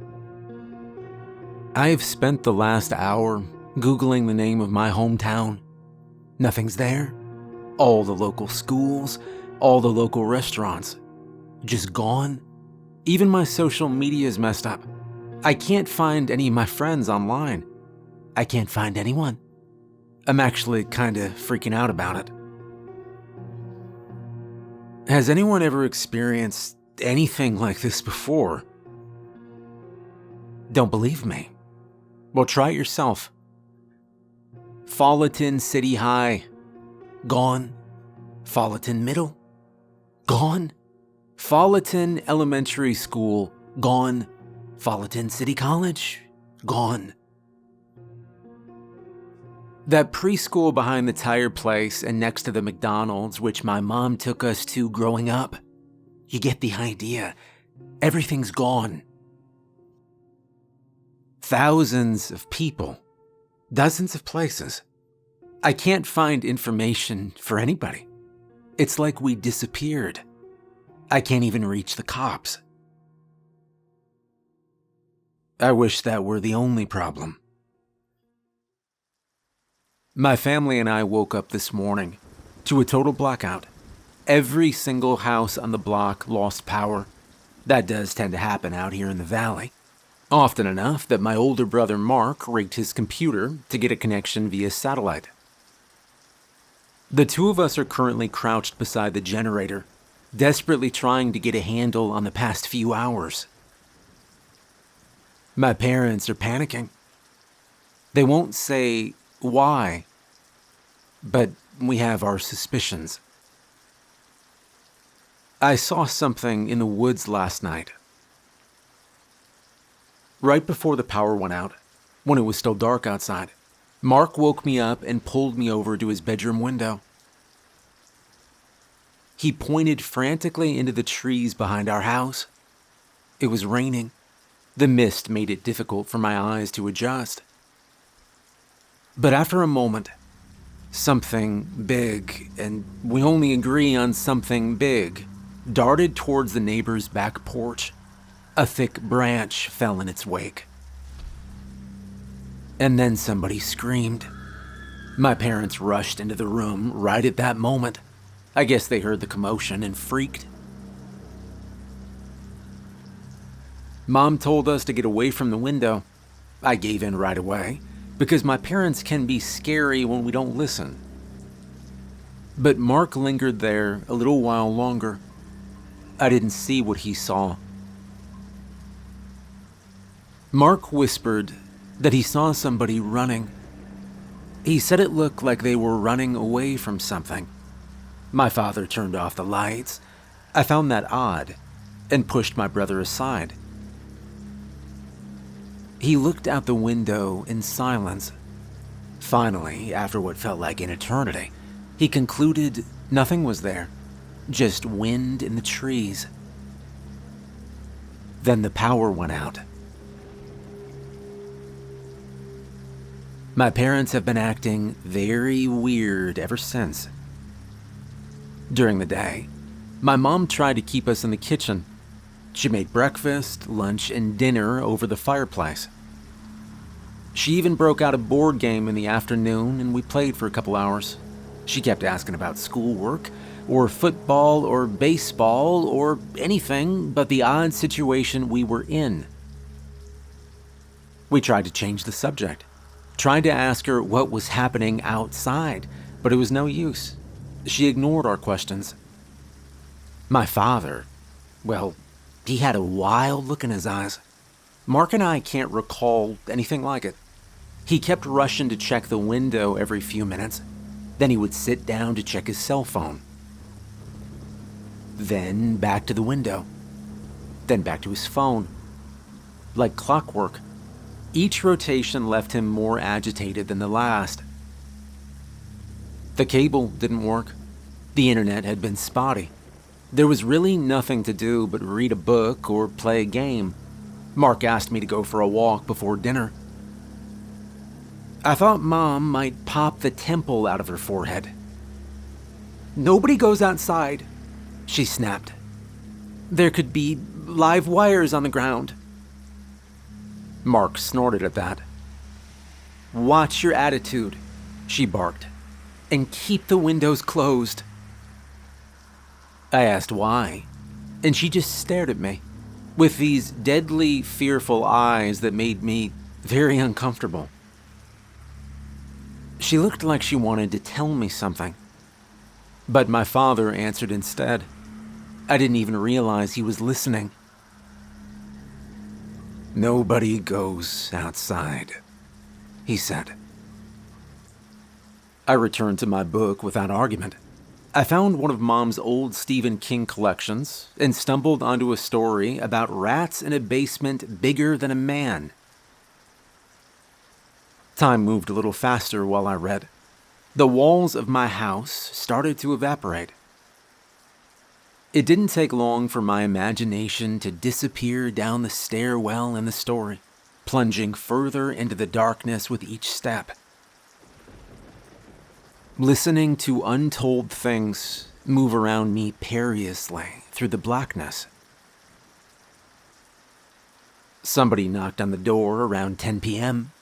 I have spent the last hour Googling the name of my hometown. Nothing's there. All the local schools, all the local restaurants, just gone. Even my social media is messed up. I can't find any of my friends online. I can't find anyone. I'm actually kinda freaking out about it. Has anyone ever experienced anything like this before? Don't believe me? Well, try it yourself. Fullerton City High, gone. Fullerton Middle, gone. Fullerton Elementary School, gone. Fullerton City College, gone. That preschool behind the tire place and next to the McDonald's, which my mom took us to growing up. You get the idea. Everything's gone. Thousands of people. Dozens of places. I can't find information for anybody. It's like we disappeared. I can't even reach the cops. I wish that were the only problem. My family and I woke up this morning to a total blackout. Every single house on the block lost power. That does tend to happen out here in the valley. Often enough that my older brother Mark rigged his computer to get a connection via satellite. The two of us are currently crouched beside the generator, desperately trying to get a handle on the past few hours. My parents are panicking. They won't say why, but we have our suspicions. I saw something in the woods last night. Right before the power went out, when it was still dark outside, Mark woke me up and pulled me over to his bedroom window. He pointed frantically into the trees behind our house. It was raining. The mist made it difficult for my eyes to adjust. But after a moment, something big, and we only agree on something big, darted towards the neighbor's back porch. A thick branch fell in its wake. And then somebody screamed. My parents rushed into the room right at that moment. I guess they heard the commotion and freaked. Mom told us to get away from the window. I gave in right away, because my parents can be scary when we don't listen. But Mark lingered there a little while longer. I didn't see what he saw. Mark whispered that he saw somebody running. He said it looked like they were running away from something. My father turned off the lights. I found that odd and pushed my brother aside. He looked out the window in silence. Finally, after what felt like an eternity, he concluded nothing was there, just wind in the trees. Then the power went out. My parents have been acting very weird ever since. During the day, my mom tried to keep us in the kitchen. She made breakfast, lunch, and dinner over the fireplace. She even broke out a board game in the afternoon and we played for a couple hours. She kept asking about schoolwork, or football, or baseball, or anything but the odd situation we were in. We tried to change the subject. Tried to ask her what was happening outside, but it was no use. She ignored our questions. My father, well, he had a wild look in his eyes. Mark and I can't recall anything like it. He kept rushing to check the window every few minutes. Then he would sit down to check his cell phone. Then back to the window. Then back to his phone. Like clockwork. Each rotation left him more agitated than the last. The cable didn't work. The internet had been spotty. There was really nothing to do but read a book or play a game. Mark asked me to go for a walk before dinner. I thought Mom might pop the temple out of her forehead. "Nobody goes outside," she snapped. "There could be live wires on the ground." Mark snorted at that. "Watch your attitude," she barked, "and keep the windows closed." I asked why, and she just stared at me, with these deadly, fearful eyes that made me very uncomfortable. She looked like she wanted to tell me something, but my father answered instead. I didn't even realize he was listening. "Nobody goes outside," he said. I returned to my book without argument. I found one of Mom's old Stephen King collections and stumbled onto a story about rats in a basement bigger than a man. Time moved a little faster while I read. The walls of my house started to evaporate. It didn't take long for my imagination to disappear down the stairwell in the story, plunging further into the darkness with each step. Listening to untold things move around me perilously through the blackness. Somebody knocked on the door around 10 p.m.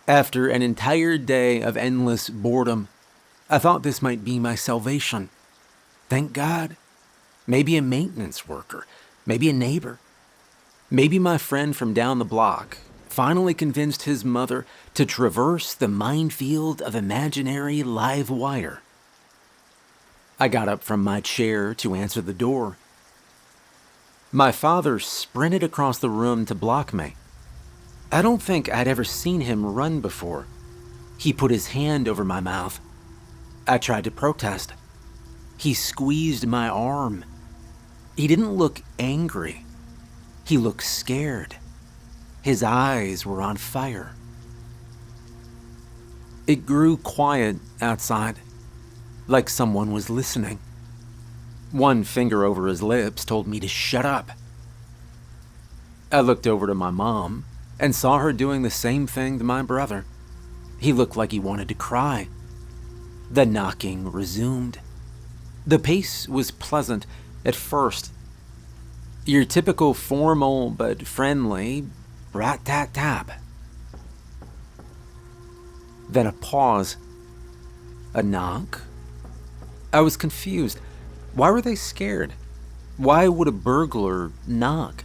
After an entire day of endless boredom, I thought this might be my salvation. Thank God. Maybe a maintenance worker, maybe a neighbor, maybe my friend from down the block finally convinced his mother to traverse the minefield of imaginary live wire. I got up from my chair to answer the door. My father sprinted across the room to block me. I don't think I'd ever seen him run before. He put his hand over my mouth. I tried to protest. He squeezed my arm. He didn't look angry. He looked scared. His eyes were on fire. It grew quiet outside, like someone was listening. One finger over his lips told me to shut up. I looked over to my mom and saw her doing the same thing to my brother. He looked like he wanted to cry. The knocking resumed. The pace was pleasant at first. Your typical formal but friendly rat-tat-tap. Then a pause. A knock. I was confused. Why were they scared? Why would a burglar knock?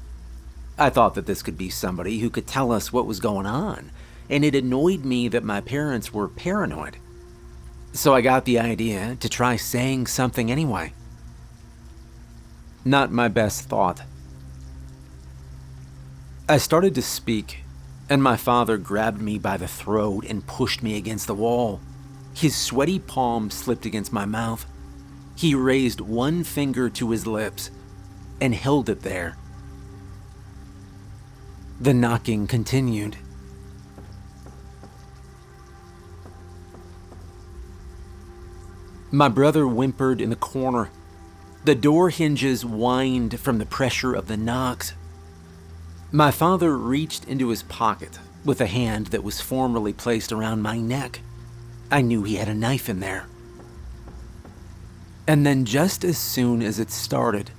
I thought that this could be somebody who could tell us what was going on, and it annoyed me that my parents were paranoid. So I got the idea to try saying something anyway. Not my best thought. I started to speak, and my father grabbed me by the throat and pushed me against the wall. His sweaty palm slipped against my mouth. He raised one finger to his lips and held it there. The knocking continued. My brother whimpered in the corner. The door hinges whined from the pressure of the knocks. My father reached into his pocket with a hand that was formerly placed around my neck. I knew he had a knife in there. And then just as soon as it started,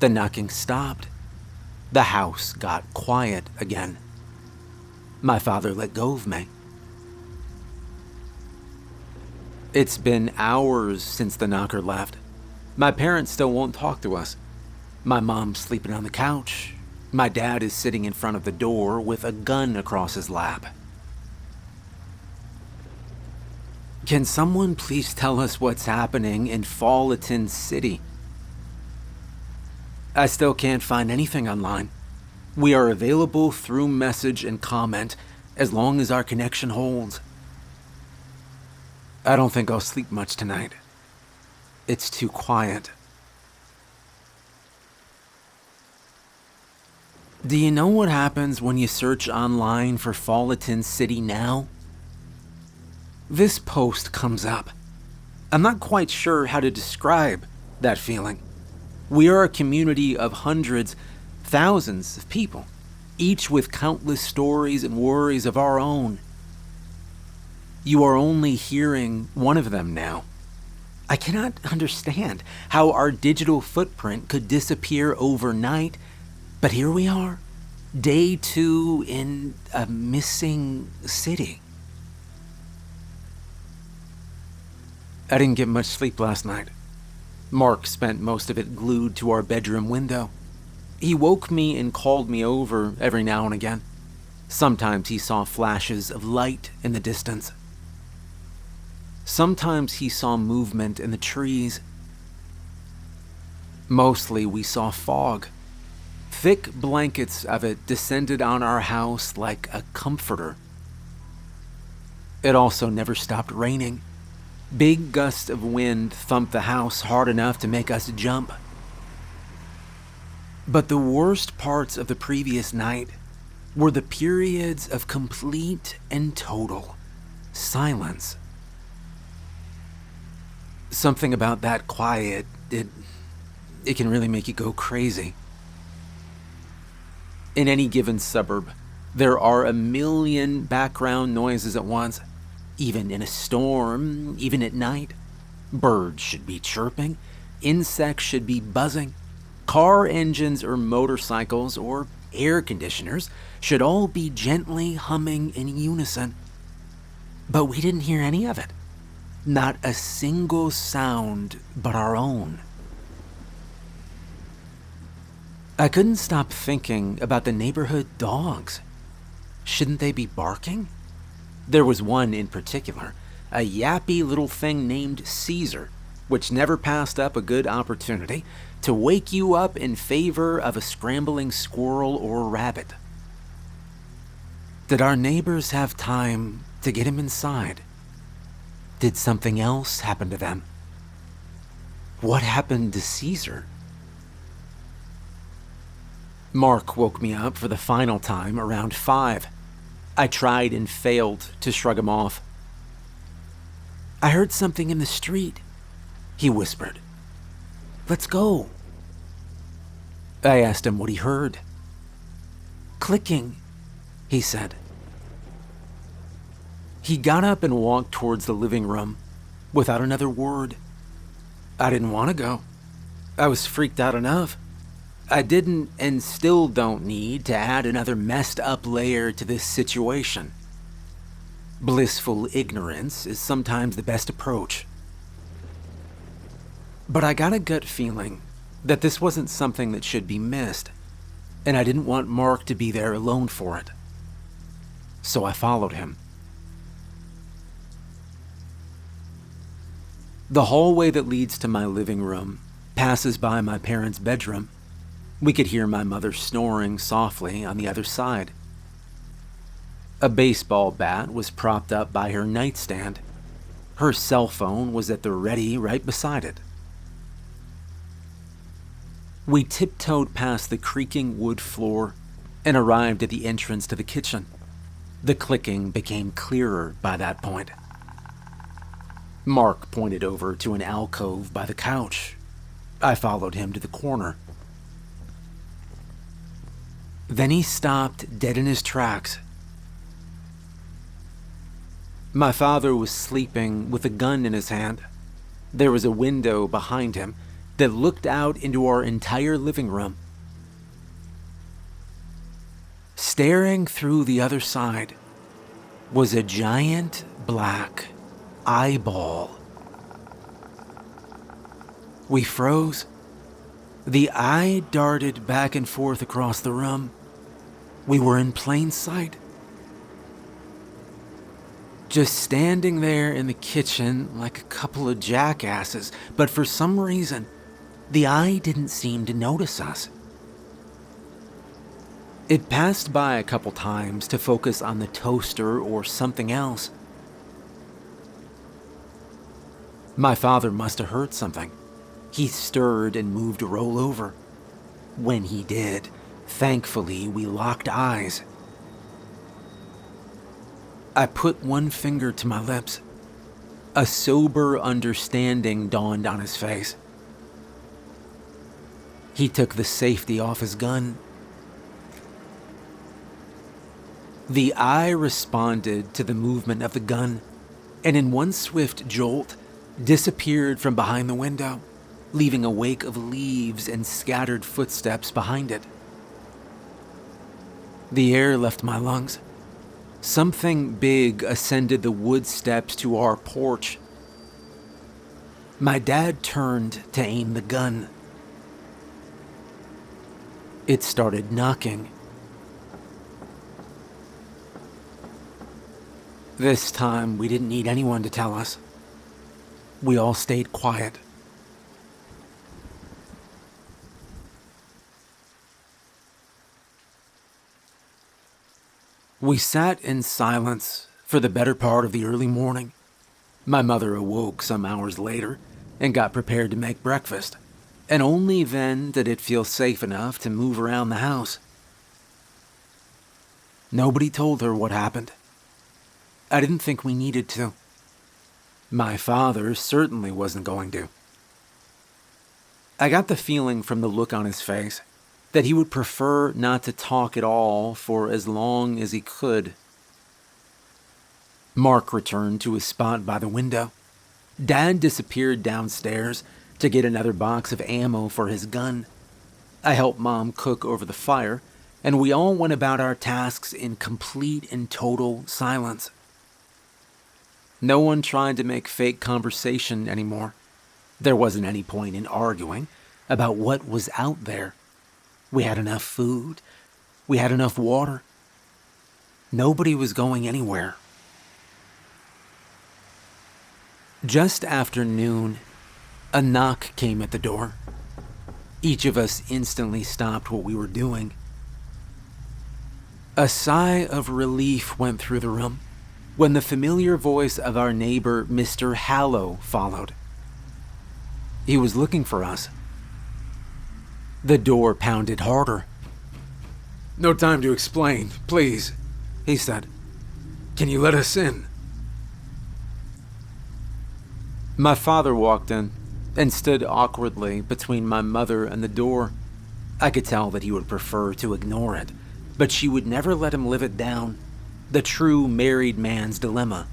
the knocking stopped. The house got quiet again. My father let go of me. It's been hours since the knocker left. My parents still won't talk to us. My mom's sleeping on the couch. My dad is sitting in front of the door with a gun across his lap. Can someone please tell us what's happening in Falleton City? I still can't find anything online. We are available through message and comment as long as our connection holds. I don't think I'll sleep much tonight. It's too quiet. Do you know what happens when you search online for Falleton City now? This post comes up. I'm not quite sure how to describe that feeling. We are a community of hundreds, thousands of people, each with countless stories and worries of our own. You are only hearing one of them now. I cannot understand how our digital footprint could disappear overnight, but here we are, Day 2 in a missing city. I didn't get much sleep last night. Mark spent most of it glued to our bedroom window. He woke me and called me over every now and again. Sometimes he saw flashes of light in the distance. Sometimes he saw movement in the trees. Mostly we saw fog. Thick blankets of it descended on our house like a comforter. It also never stopped raining. Big gusts of wind thumped the house hard enough to make us jump. But the worst parts of the previous night were the periods of complete and total silence. Something about that quiet, it can really make you go crazy. In any given suburb, there are a million background noises at once. Even in a storm, even at night. Birds should be chirping, insects should be buzzing, car engines or motorcycles or air conditioners should all be gently humming in unison. But we didn't hear any of it. Not a single sound but our own. I couldn't stop thinking about the neighborhood dogs. Shouldn't they be barking? There was one in particular, a yappy little thing named Caesar, which never passed up a good opportunity to wake you up in favor of a scrambling squirrel or rabbit. Did our neighbors have time to get him inside? Did something else happen to them? What happened to Caesar? Mark woke me up for the final time around 5. I tried and failed to shrug him off. I heard something in the street, he whispered. Let's go. I asked him what he heard. Clicking, he said. He got up and walked towards the living room without another word. I didn't want to go. I was freaked out enough. I didn't and still don't need to add another messed up layer to this situation. Blissful ignorance is sometimes the best approach. But I got a gut feeling that this wasn't something that should be missed, and I didn't want Mark to be there alone for it. So I followed him. The hallway that leads to my living room passes by my parents' bedroom. We could hear my mother snoring softly on the other side. A baseball bat was propped up by her nightstand. Her cell phone was at the ready right beside it. We tiptoed past the creaking wood floor and arrived at the entrance to the kitchen. The clicking became clearer by that point. Mark pointed over to an alcove by the couch. I followed him to the corner. Then he stopped dead in his tracks. My father was sleeping with a gun in his hand. There was a window behind him that looked out into our entire living room. Staring through the other side was a giant black eyeball. We froze. The eye darted back and forth across the room. We were in plain sight. Just standing there in the kitchen like a couple of jackasses, but for some reason, the eye didn't seem to notice us. It passed by a couple times to focus on the toaster or something else. My father must have heard something. He stirred and moved to roll over. When he did, thankfully, we locked eyes. I put one finger to my lips. A sober understanding dawned on his face. He took the safety off his gun. The eye responded to the movement of the gun, and in one swift jolt, disappeared from behind the window, leaving a wake of leaves and scattered footsteps behind it. The air left my lungs. Something big ascended the wood steps to our porch. My dad turned to aim the gun. It started knocking. This time, we didn't need anyone to tell us. We all stayed quiet. We sat in silence for the better part of the early morning. My mother awoke some hours later and got prepared to make breakfast, and only then did it feel safe enough to move around the house. Nobody told her what happened. I didn't think we needed to. My father certainly wasn't going to. I got the feeling from the look on his face that he would prefer not to talk at all for as long as he could. Mark returned to his spot by the window. Dad disappeared downstairs to get another box of ammo for his gun. I helped Mom cook over the fire, and we all went about our tasks in complete and total silence. No one tried to make fake conversation anymore. There wasn't any point in arguing about what was out there. We had enough food. We had enough water. Nobody was going anywhere. Just after noon, a knock came at the door. Each of us instantly stopped what we were doing. A sigh of relief went through the room when the familiar voice of our neighbor, Mr. Hallow, followed. He was looking for us. The door pounded harder. "No time to explain, please," he said. "Can you let us in?" My father walked in and stood awkwardly between my mother and the door. I could tell that he would prefer to ignore it, but she would never let him live it down. The true married man's dilemma.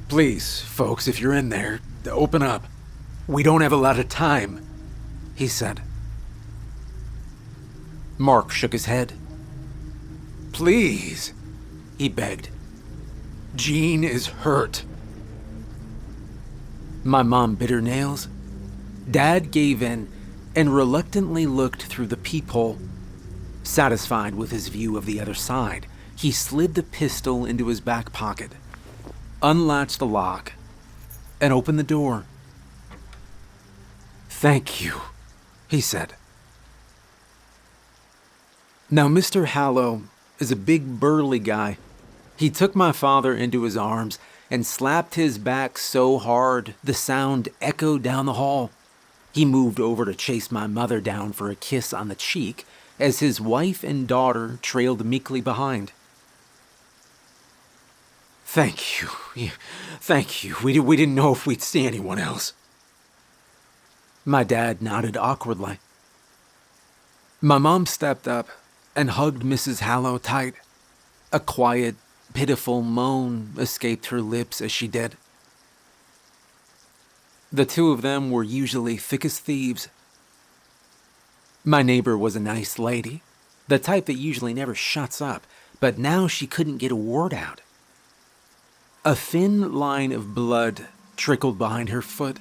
"Please, folks, if you're in there, open up. We don't have a lot of time," he said. Mark shook his head. "Please," he begged. "Jean is hurt." My mom bit her nails. Dad gave in and reluctantly looked through the peephole. Satisfied with his view of the other side, he slid the pistol into his back pocket, unlatched the lock, and opened the door. "Thank you," he said. Now, Mr. Hallow is a big burly guy. He took my father into his arms and slapped his back so hard the sound echoed down the hall. He moved over to chase my mother down for a kiss on the cheek as his wife and daughter trailed meekly behind. Thank you. We didn't know if we'd see anyone else." My dad nodded awkwardly. My mom stepped up and hugged Mrs. Hallow tight. A quiet, pitiful moan escaped her lips as she did. The two of them were usually thick as thieves. My neighbor was a nice lady, the type that usually never shuts up, but now she couldn't get a word out. A thin line of blood trickled behind her foot.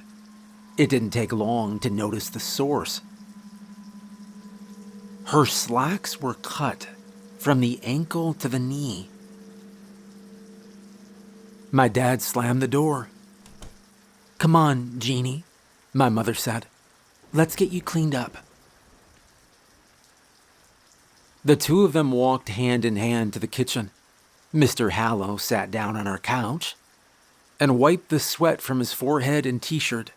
It didn't take long to notice the source. Her slacks were cut from the ankle to the knee. My dad slammed the door. "Come on, Jeannie," my mother said. "Let's get you cleaned up." The two of them walked hand in hand to the kitchen. Mr. Hallow sat down on our couch and wiped the sweat from his forehead and t-shirt.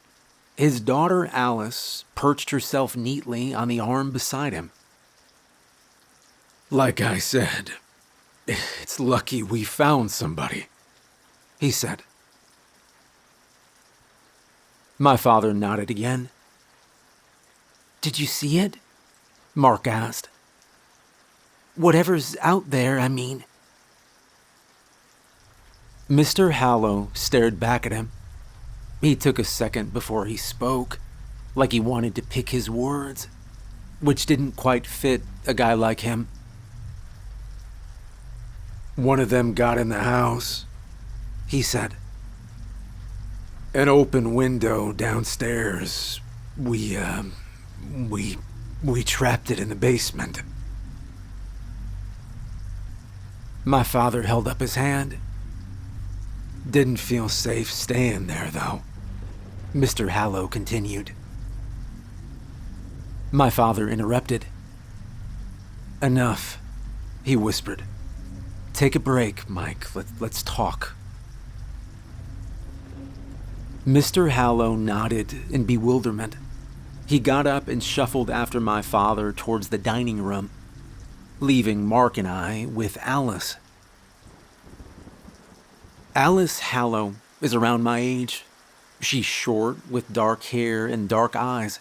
His daughter Alice perched herself neatly on the arm beside him. "Like I said, it's lucky we found somebody," he said. My father nodded again. "Did you see it?" Mark asked. "Whatever's out there, I mean." Mr. Hallow stared back at him. He took a second before he spoke, like he wanted to pick his words, which didn't quite fit a guy like him. "One of them got in the house," he said. "An open window downstairs. We trapped it in the basement." My father held up his hand. "Didn't feel safe staying there, though," Mr. Hallow continued. My father interrupted. "Enough," he whispered. "Take a break, Mike. Let's talk." Mr. Hallow nodded in bewilderment. He got up and shuffled after my father towards the dining room, leaving Mark and I with Alice. Alice Hallow is around my age. She's short, with dark hair and dark eyes.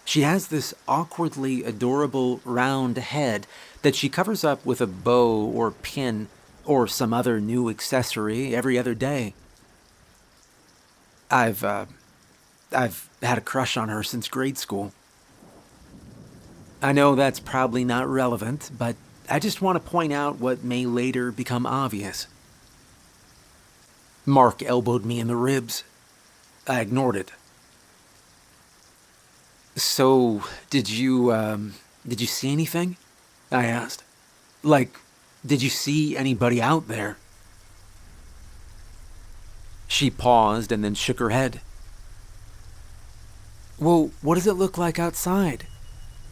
She has this awkwardly adorable round head that she covers up with a bow or pin or some other new accessory every other day. I've had a crush on her since grade school. I know that's probably not relevant, but I just want to point out what may later become obvious. Mark elbowed me in the ribs. I ignored it. "So, did you see anything?" I asked. "Like, did you see anybody out there?" She paused and then shook her head. "Well, what does it look like outside?"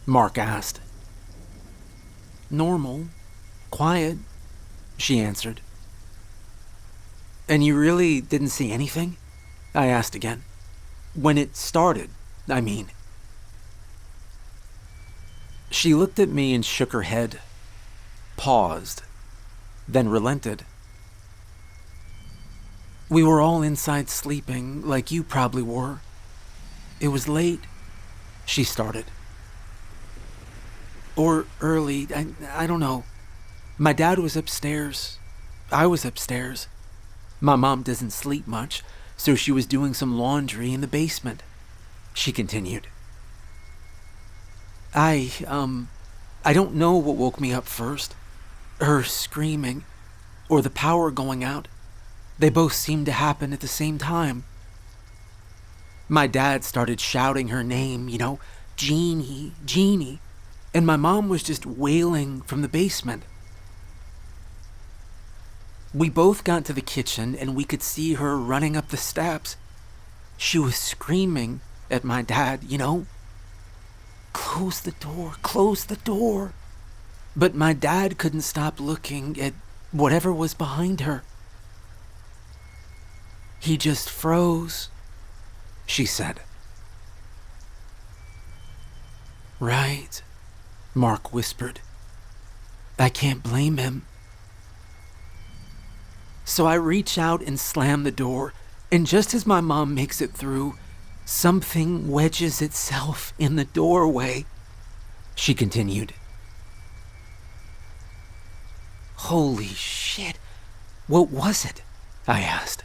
Mark asked. "Normal. Quiet," she answered. "And you really didn't see anything?" I asked again. "When it started, I mean." She looked at me and shook her head, paused, then relented. "We were all inside sleeping, like you probably were. It was late," she started. "Or early, I don't know. My dad was upstairs. I was upstairs. My mom doesn't sleep much, so she was doing some laundry in the basement," she continued. I don't know what woke me up first. Her screaming, or the power going out. They both seemed to happen at the same time. My dad started shouting her name, Jeannie, Jeannie, and my mom was just wailing from the basement. We both got to the kitchen and we could see her running up the steps. She was screaming at my dad, "Close the door, close the door." But my dad couldn't stop looking at whatever was behind her. "He just froze," she said. "Right," Mark whispered. "I can't blame him." So I reach out and slam the door, and just as my mom makes it through, something wedges itself in the doorway, she continued. "Holy shit, what was it?" I asked.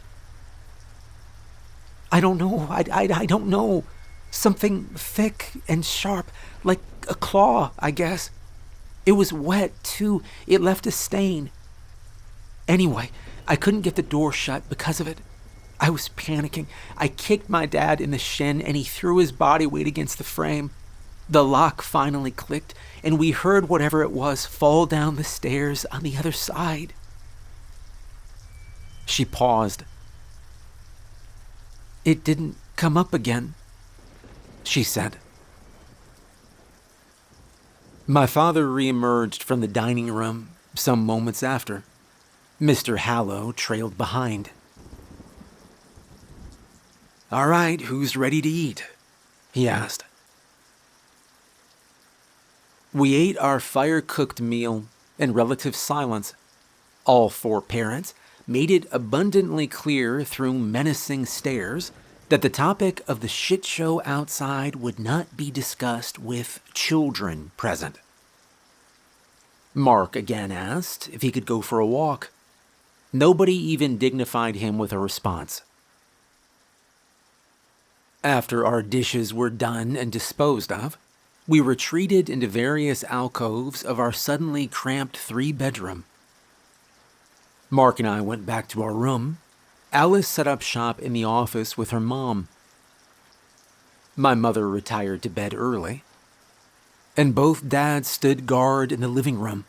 "I don't know, I don't know. Something thick and sharp, like a claw, I guess. It was wet, too. It left a stain. Anyway, I couldn't get the door shut because of it. I was panicking. I kicked my dad in the shin and he threw his body weight against the frame. The lock finally clicked and we heard whatever it was fall down the stairs on the other side." She paused. "It didn't come up again," she said. My father reemerged from the dining room some moments after. Mr. Hallow trailed behind. "All right, who's ready to eat?" he asked. We ate our fire-cooked meal in relative silence. All four parents made it abundantly clear through menacing stares that the topic of the shit show outside would not be discussed with children present. Mark again asked if he could go for a walk. Nobody even dignified him with a response. After our dishes were done and disposed of, we retreated into various alcoves of our suddenly cramped 3-bedroom. Mark and I went back to our room. Alice set up shop in the office with her mom. My mother retired to bed early, and both dads stood guard in the living room.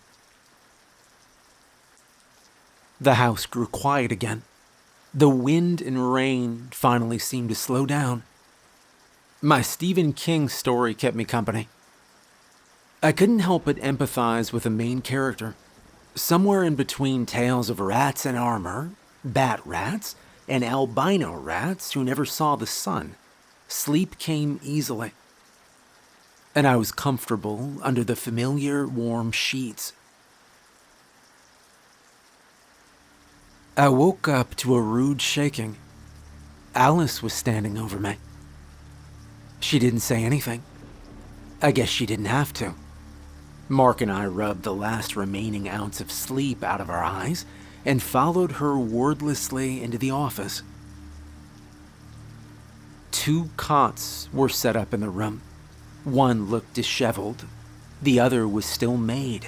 The house grew quiet again. The wind and rain finally seemed to slow down. My Stephen King story kept me company. I couldn't help but empathize with the main character. Somewhere in between tales of rats in armor, bat rats, and albino rats who never saw the sun, sleep came easily. And I was comfortable under the familiar warm sheets. I woke up to a rude shaking. Alice was standing over me. She didn't say anything. I guess she didn't have to. Mark and I rubbed the last remaining ounce of sleep out of our eyes and followed her wordlessly into the office. 2 cots were set up in the room. One looked disheveled. The other was still made.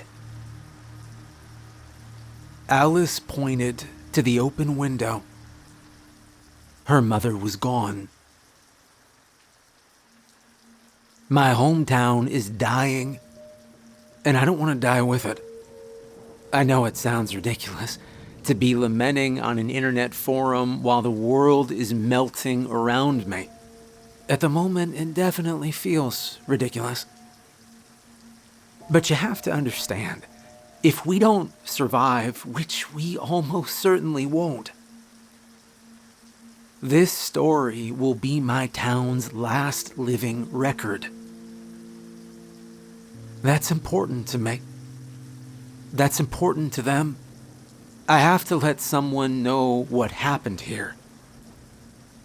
Alice pointed to the open window. Her mother was gone. My hometown is dying, and I don't want to die with it. I know it sounds ridiculous to be lamenting on an internet forum while the world is melting around me. At the moment, it definitely feels ridiculous. But you have to understand, if we don't survive, which we almost certainly won't, this story will be my town's last living record. That's important to me. That's important to them. I have to let someone know what happened here,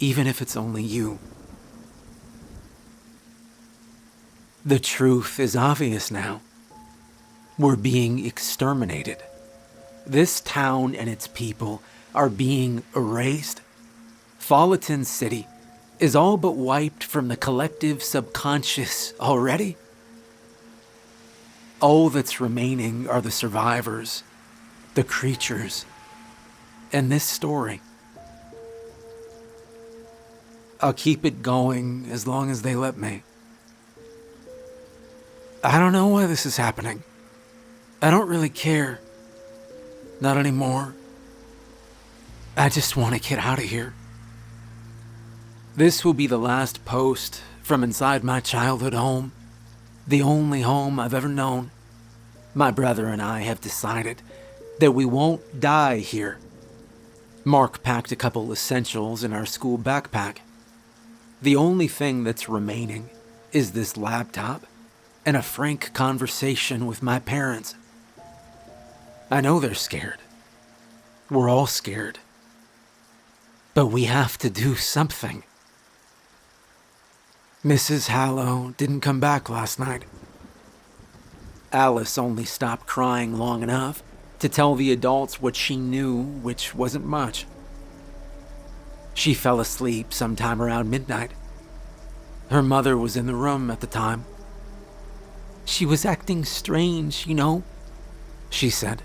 even if it's only you. The truth is obvious now. We're being exterminated. This town and its people are being erased. Fullerton City is all but wiped from the collective subconscious already. All that's remaining are the survivors, the creatures, and this story. I'll keep it going as long as they let me. I don't know why this is happening. I don't really care. Not anymore. I just want to get out of here. This will be the last post from inside my childhood home, the only home I've ever known. My brother and I have decided that we won't die here. Mark packed a couple essentials in our school backpack. The only thing that's remaining is this laptop and a frank conversation with my parents. I know they're scared. We're all scared. But we have to do something. Mrs. Hallow didn't come back last night. Alice only stopped crying long enough to tell the adults what she knew, which wasn't much. She fell asleep sometime around midnight. Her mother was in the room at the time. She was acting strange, you know, she said.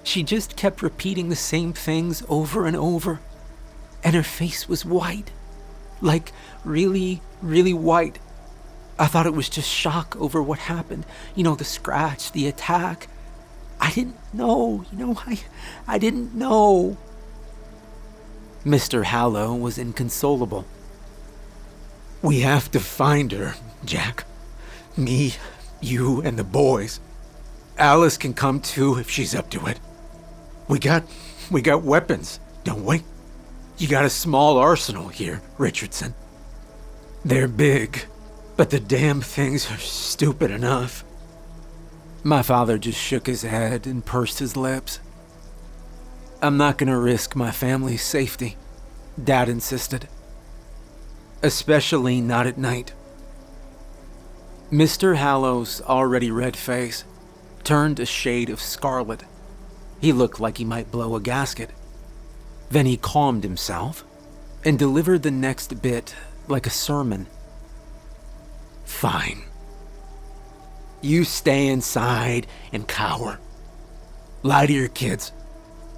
She just kept repeating the same things over and over, and her face was white, like really, really white. I thought it was just shock over what happened, you know, the scratch, the attack. I didn't know, I didn't know. Mr. Hallow was inconsolable. We have to find her, Jack. Me, you, and the boys. Alice can come too if she's up to it. We got weapons, don't we? You got a small arsenal here, Richardson. They're big, but the damn things are stupid enough. My father just shook his head and pursed his lips. I'm not gonna risk my family's safety, Dad insisted. Especially not at night. Mr. Hallow's already red face turned a shade of scarlet. He looked like he might blow a gasket. Then he calmed himself and delivered the next bit like a sermon. Fine. You stay inside and cower. Lie to your kids.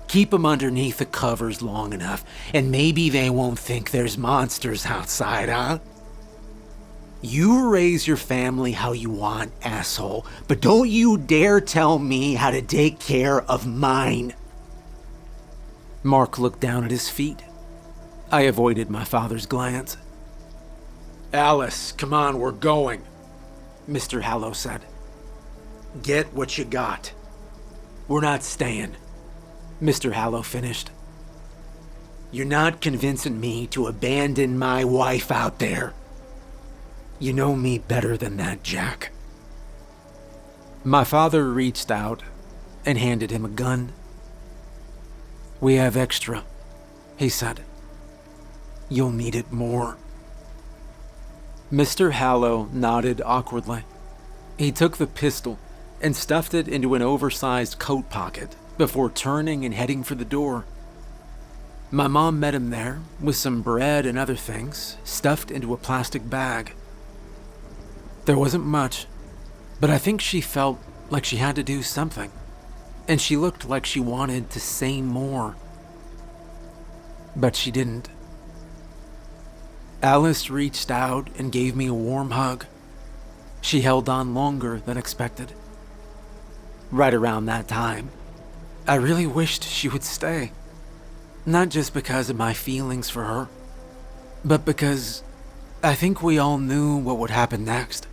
Keep them underneath the covers long enough, and maybe they won't think there's monsters outside, huh? You raise your family how you want, asshole, but don't you dare tell me how to take care of mine. Mark looked down at his feet. I avoided my father's glance. Alice, come on, we're going, Mr. Hallow said. Get what you got. We're not staying, Mr. Hallow finished. You're not convincing me to abandon my wife out there. You know me better than that, Jack. My father reached out and handed him a gun. We have extra, he said. You'll need it more. Mr. Hallow nodded awkwardly. He took the pistol and stuffed it into an oversized coat pocket before turning and heading for the door. My mom met him there with some bread and other things stuffed into a plastic bag. There wasn't much, but I think she felt like she had to do something, and she looked like she wanted to say more. But she didn't. Alice reached out and gave me a warm hug. She held on longer than expected. Right around that time, I really wished she would stay. Not just because of my feelings for her, but because I think we all knew what would happen next.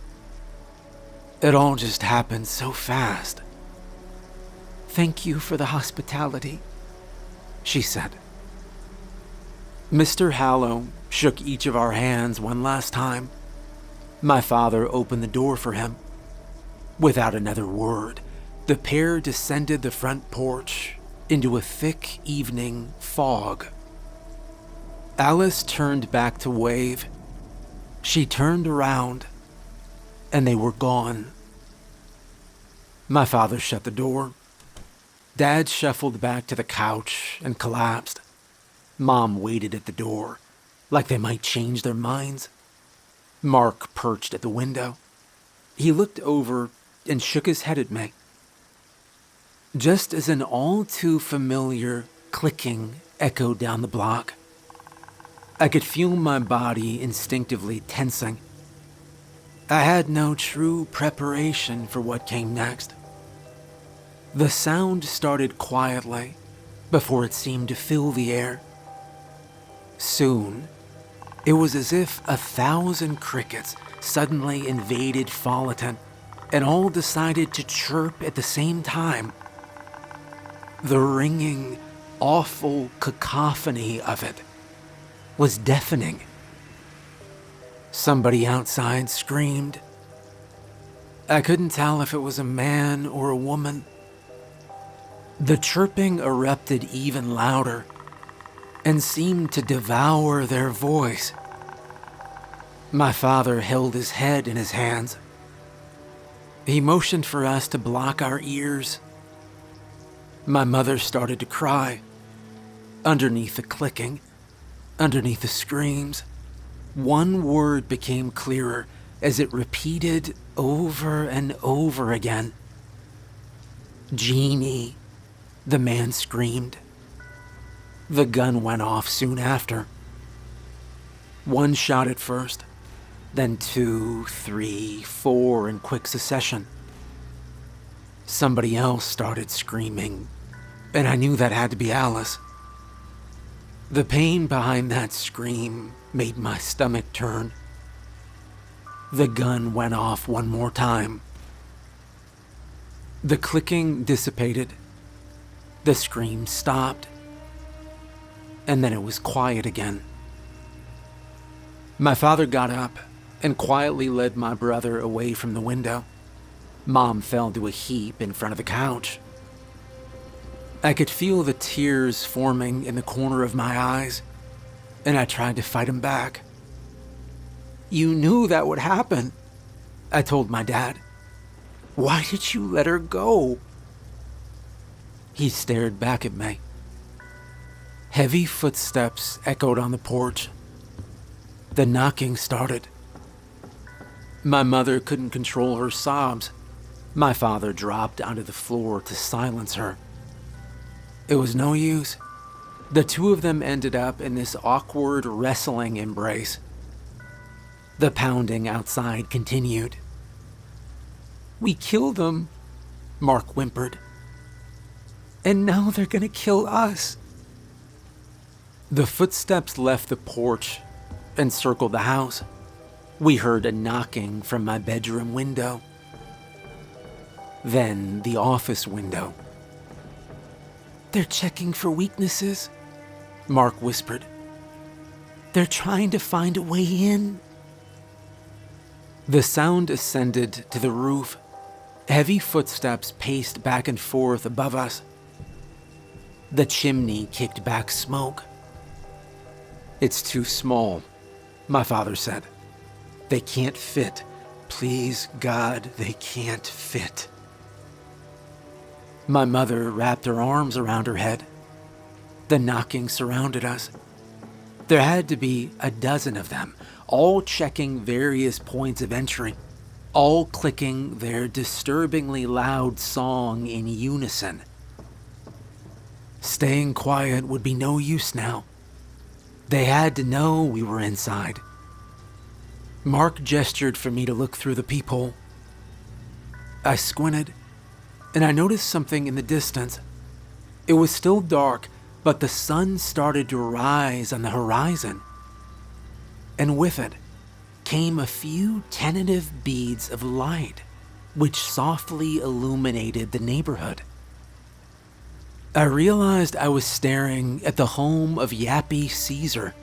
It all just happened so fast. Thank you for the hospitality, she said. Mr. Hallow shook each of our hands one last time. My father opened the door for him. Without another word, the pair descended the front porch into a thick evening fog. Alice turned back to wave. She turned around, and they were gone. My father shut the door. Dad shuffled back to the couch and collapsed. Mom waited at the door, like they might change their minds. Mark perched at the window. He looked over and shook his head at me. Just as an all-too-familiar clicking echoed down the block, I could feel my body instinctively tensing. I had no true preparation for what came next. The sound started quietly before it seemed to fill the air. Soon, it was as if 1,000 crickets suddenly invaded Folleton and all decided to chirp at the same time. The ringing, awful cacophony of it was deafening. Somebody outside screamed. I couldn't tell if it was a man or a woman. The chirping erupted even louder and seemed to devour their voice. My father held his head in his hands. He motioned for us to block our ears. My mother started to cry. Underneath the clicking, underneath the screams, one word became clearer as it repeated over and over again. Jeanine, the man screamed. The gun went off soon after. One shot at first, then 2, 3, 4 in quick succession. Somebody else started screaming, and I knew that had to be Alice. The pain behind that scream made my stomach turn. The gun went off one more time. The clicking dissipated. The scream stopped. And then it was quiet again. My father got up and quietly led my brother away from the window. Mom fell to a heap in front of the couch. I could feel the tears forming in the corner of my eyes, and I tried to fight them back. You knew that would happen, I told my dad. Why did you let her go? He stared back at me. Heavy footsteps echoed on the porch. The knocking started. My mother couldn't control her sobs. My father dropped onto the floor to silence her. It was no use. The two of them ended up in this awkward wrestling embrace. The pounding outside continued. "We killed them," Mark whimpered. "And now they're gonna kill us." The footsteps left the porch and circled the house. We heard a knocking from my bedroom window. Then the office window. "They're checking for weaknesses," Mark whispered. "They're trying to find a way in." The sound ascended to the roof. Heavy footsteps paced back and forth above us. The chimney kicked back smoke. "It's too small," my father said. "They can't fit. Please, God, they can't fit." My mother wrapped her arms around her head. The knocking surrounded us. There had to be a dozen of them, all checking various points of entry, all clicking their disturbingly loud song in unison. Staying quiet would be no use now. They had to know we were inside. Mark gestured for me to look through the peephole. I squinted, and I noticed something in the distance. It was still dark, but the sun started to rise on the horizon. And with it came a few tentative beads of light, which softly illuminated the neighborhood. I realized I was staring at the home of Yappy Caesar.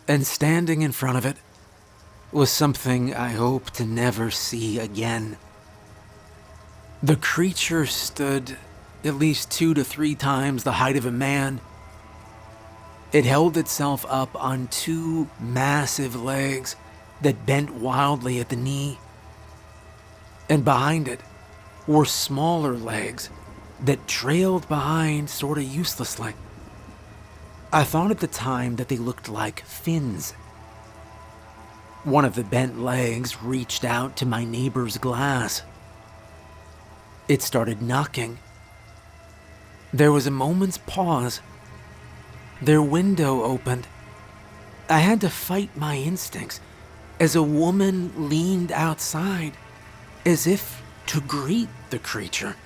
And standing in front of it was something I hope to never see again. The creature stood at least 2 to 3 times the height of a man. It held itself up on 2 massive legs that bent wildly at the knee. And behind it were smaller legs that trailed behind sort of uselessly. I thought at the time that they looked like fins. One of the bent legs reached out to my neighbor's glass. It started knocking. There was a moment's pause. Their window opened. I had to fight my instincts as a woman leaned outside, as if to greet the creature,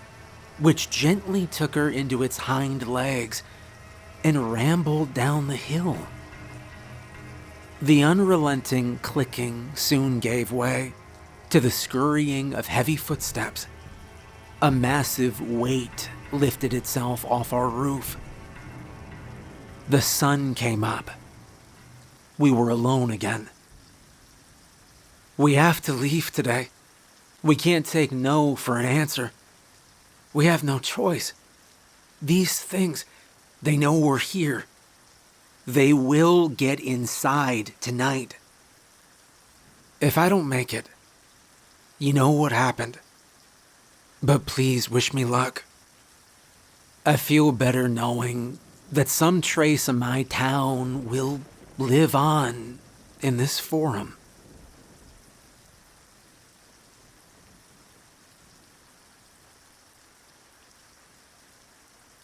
which gently took her into its hind legs and rambled down the hill. The unrelenting clicking soon gave way to the scurrying of heavy footsteps. A massive weight lifted itself off our roof. The sun came up. We were alone again. "We have to leave today. We can't take no for an answer. We have no choice. These things, they know we're here. They will get inside tonight. If I don't make it, you know what happened. But please wish me luck. I feel better knowing that some trace of my town will live on in this forum."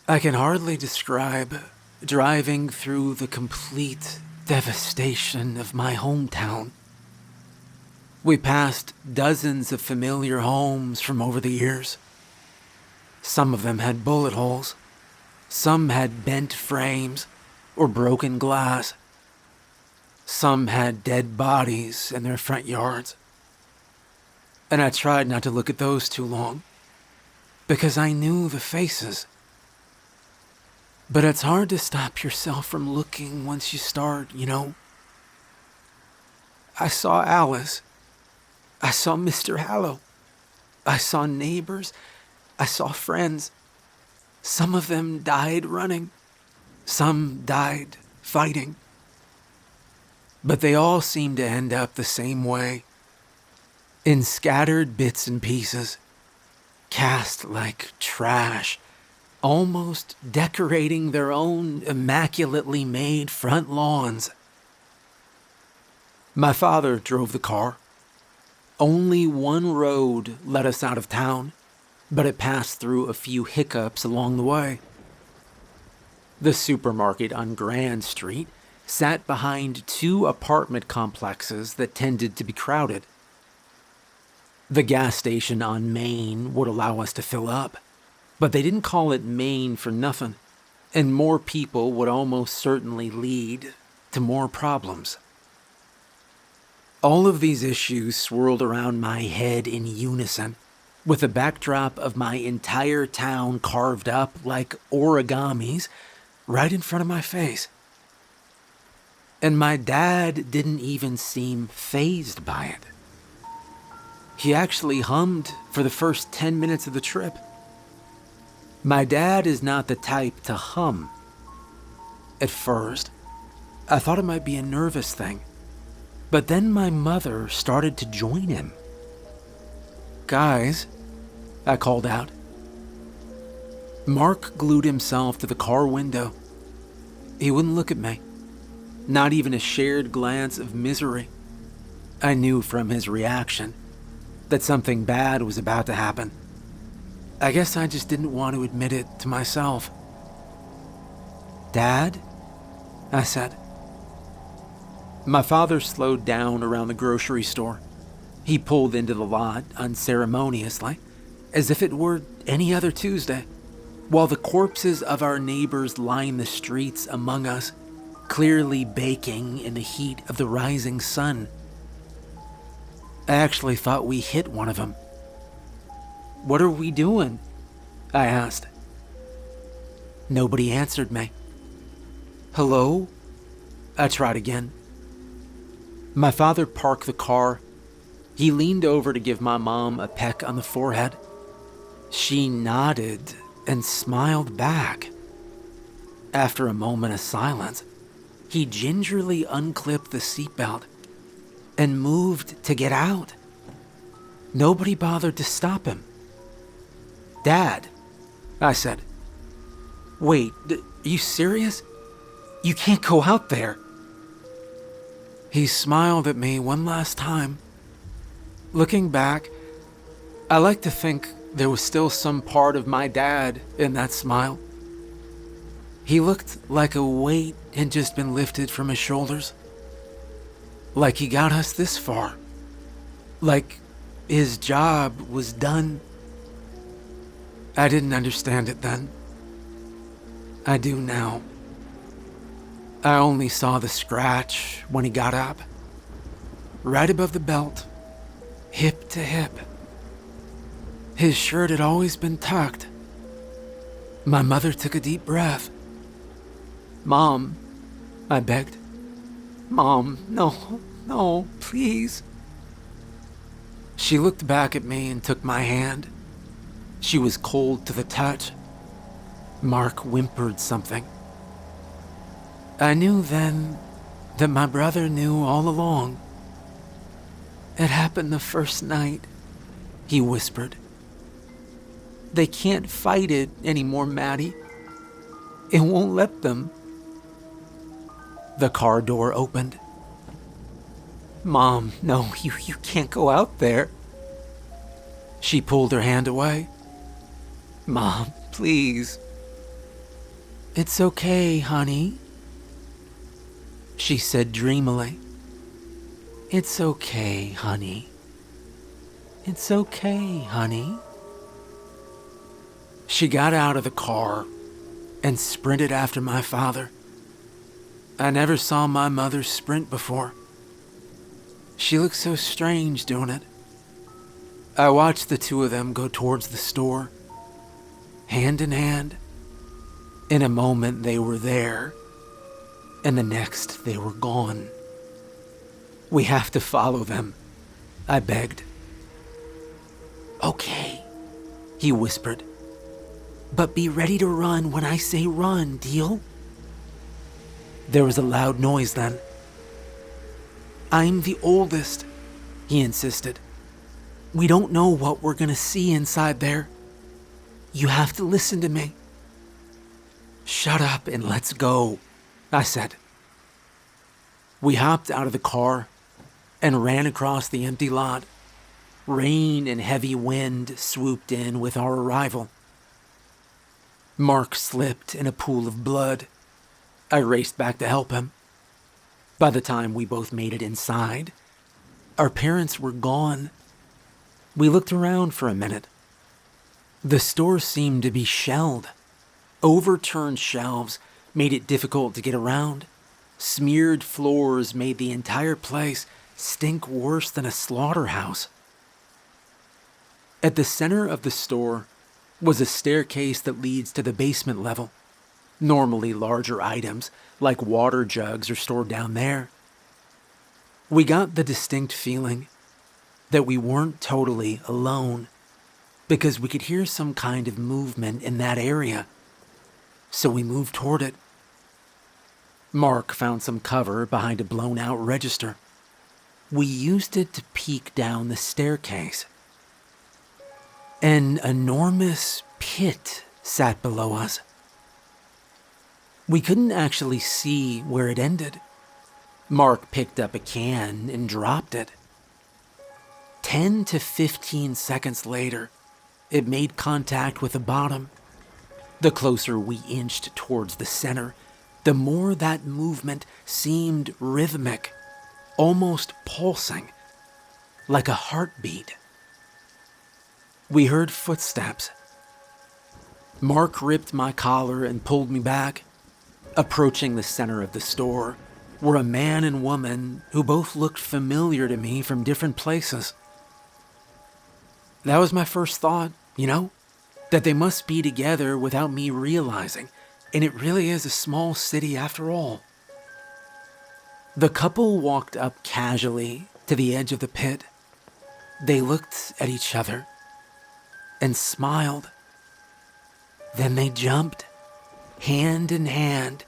I can hardly describe driving through the complete devastation of my hometown. We passed dozens of familiar homes from over the years. Some of them had bullet holes. Some had bent frames or broken glass. Some had dead bodies in their front yards. And I tried not to look at those too long, because I knew the faces. But it's hard to stop yourself from looking once you start, you know. I saw Alice. I saw Mr. Hallow. I saw neighbors. I saw friends. Some of them died running. Some died fighting. But they all seemed to end up the same way. In scattered bits and pieces. Cast like trash. Almost decorating their own immaculately made front lawns. My father drove the car. Only one road led us out of town, but it passed through a few hiccups along the way. The supermarket on Grand Street sat behind 2 apartment complexes that tended to be crowded. The gas station on Main would allow us to fill up, but they didn't call it Main for nothing, and more people would almost certainly lead to more problems. All of these issues swirled around my head in unison, with the backdrop of my entire town carved up like origamis right in front of my face. And my dad didn't even seem fazed by it. He actually hummed for the first 10 minutes of the trip. My dad is not the type to hum. At first, I thought it might be a nervous thing, but then my mother started to join him. "Guys," I called out. Mark glued himself to the car window. He wouldn't look at me, not even a shared glance of misery. I knew from his reaction that something bad was about to happen. I guess I just didn't want to admit it to myself. "Dad?" I said. My father slowed down around the grocery store. He pulled into the lot unceremoniously, as if it were any other Tuesday, while the corpses of our neighbors lined the streets among us, clearly baking in the heat of the rising sun. I actually thought we hit one of them. "What are we doing?" I asked. Nobody answered me. "Hello?" I tried again. My father parked the car. He leaned over to give my mom a peck on the forehead. She nodded and smiled back. After a moment of silence, he gingerly unclipped the seatbelt and moved to get out. Nobody bothered to stop him. "Dad," I said. "Wait, are you serious? You can't go out there." He smiled at me one last time. Looking back, I like to think there was still some part of my dad in that smile. He looked like a weight had just been lifted from his shoulders. Like he got us this far. Like his job was done. I didn't understand it then. I do now. I only saw the scratch when he got up. Right above the belt, hip to hip. His shirt had always been tucked. My mother took a deep breath. "Mom," I begged. "Mom, no, please." She looked back at me and took my hand. She was cold to the touch. Mark whimpered something. I knew then that my brother knew all along. "It happened the first night," he whispered. "They can't fight it anymore, Maddie. It won't let them." The car door opened. "Mom, no, you can't go out there." She pulled her hand away. "Mom, please." "It's okay, honey," she said dreamily. "It's okay, honey. It's okay, honey." She got out of the car and sprinted after my father. I never saw my mother sprint before. She looked so strange doing it. I watched the two of them go towards the store, hand in hand. In a moment they were there, and the next they were gone. "We have to follow them," I begged. "Okay," he whispered. "But be ready to run when I say run, deal?" There was a loud noise then. "I'm the oldest," he insisted. "We don't know what we're gonna see inside there. You have to listen to me." "Shut up and let's go," I said. We hopped out of the car and ran across the empty lot. Rain and heavy wind swooped in with our arrival. Mark slipped in a pool of blood. I raced back to help him. By the time we both made it inside, our parents were gone. We looked around for a minute. The store seemed to be shelled. Overturned shelves made it difficult to get around. Smeared floors made the entire place stink worse than a slaughterhouse. At the center of the store was a staircase that leads to the basement level. Normally larger items, like water jugs, are stored down there. We got the distinct feeling that we weren't totally alone, because we could hear some kind of movement in that area. So we moved toward it. Mark found some cover behind a blown-out register. We used it to peek down the staircase. An enormous pit sat below us. We couldn't actually see where it ended. Mark picked up a can and dropped it. 10 to 15 seconds later, it made contact with the bottom. The closer we inched towards the center, the more that movement seemed rhythmic, almost pulsing, like a heartbeat. We heard footsteps. Mark ripped my collar and pulled me back. Approaching the center of the store were a man and woman who both looked familiar to me from different places. That was my first thought, that they must be together without me realizing, and it really is a small city after all. The couple walked up casually to the edge of the pit. They looked at each other and smiled. Then they jumped, hand in hand,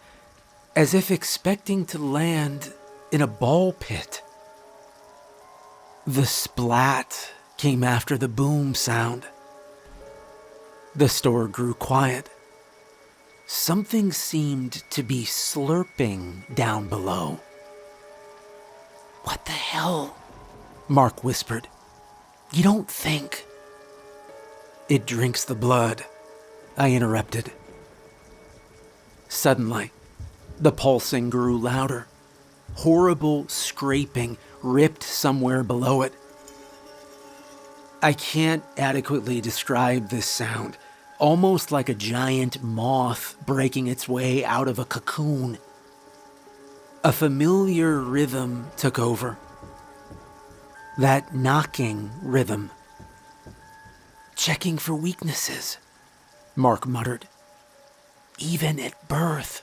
as if expecting to land in a ball pit. The splat came after the boom sound. The store grew quiet. Something seemed to be slurping down below. "What the hell?" Mark whispered. "You don't think..." "It drinks the blood," I interrupted. Suddenly, the pulsing grew louder. Horrible scraping ripped somewhere below it. I can't adequately describe this sound, almost like a giant moth breaking its way out of a cocoon. A familiar rhythm took over. That knocking rhythm. "Checking for weaknesses," Mark muttered. "Even at birth."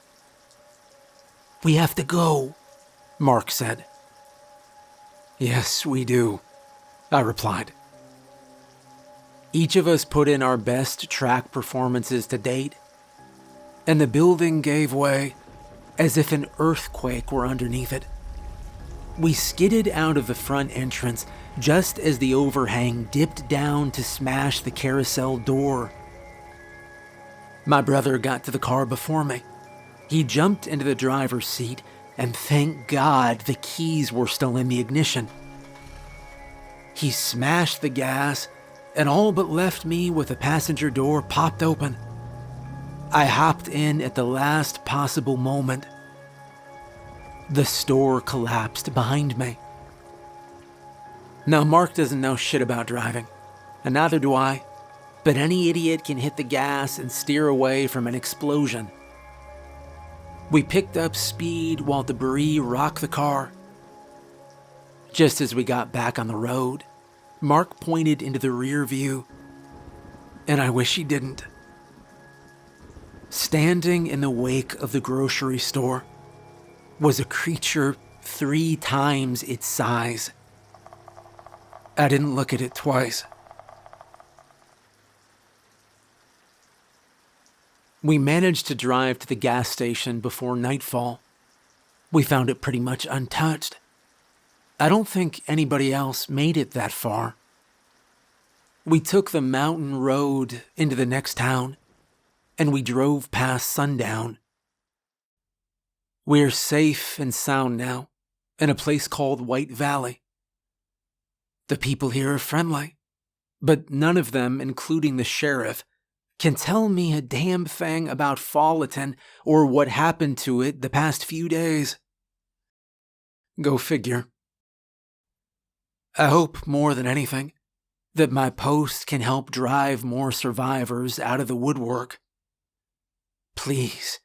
"We have to go," Mark said. "Yes, we do," I replied. Each of us put in our best track performances to date, and the building gave way as if an earthquake were underneath it. We skidded out of the front entrance just as the overhang dipped down to smash the carousel door. My brother got to the car before me. He jumped into the driver's seat, and thank God the keys were still in the ignition. He smashed the gas and all but left me with the passenger door popped open. I hopped in at the last possible moment. The store collapsed behind me. Now, Mark doesn't know shit about driving, and neither do I, but any idiot can hit the gas and steer away from an explosion. We picked up speed while debris rocked the car. Just as we got back on the road, Mark pointed into the rear view, and I wish he didn't. Standing in the wake of the grocery store was a creature 3 times its size. I didn't look at it twice. We managed to drive to the gas station before nightfall. We found it pretty much untouched. I don't think anybody else made it that far. We took the mountain road into the next town, and we drove past sundown. We're safe and sound now, in a place called White Valley. The people here are friendly, but none of them, including the sheriff, can tell me a damn thing about Folleton or what happened to it the past few days. Go figure. I hope more than anything that my post can help drive more survivors out of the woodwork. Please,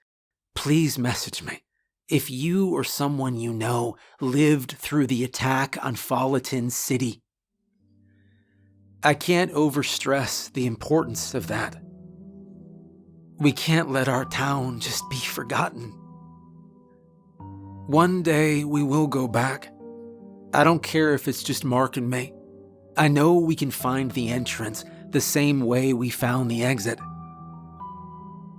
please message me if you or someone you know lived through the attack on Folleton City. I can't overstress the importance of that. We can't let our town just be forgotten. One day we will go back. I don't care if it's just Mark and me. I know we can find the entrance the same way we found the exit.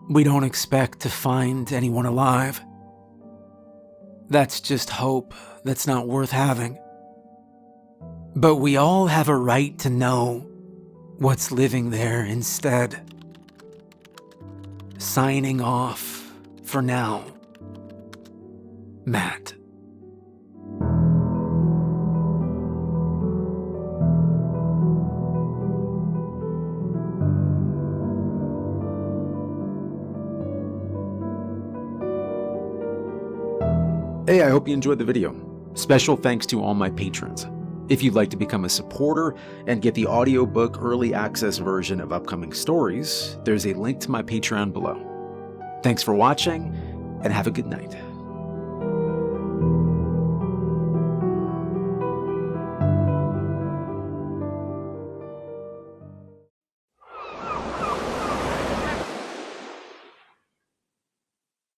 We don't expect to find anyone alive. That's just hope that's not worth having. But we all have a right to know what's living there instead. Signing off for now. Matt. Hey, I hope you enjoyed the video. Special thanks to all my patrons. If you'd like to become a supporter and get the audiobook early access version of upcoming stories, there's a link to my Patreon below. Thanks for watching, and have a good night.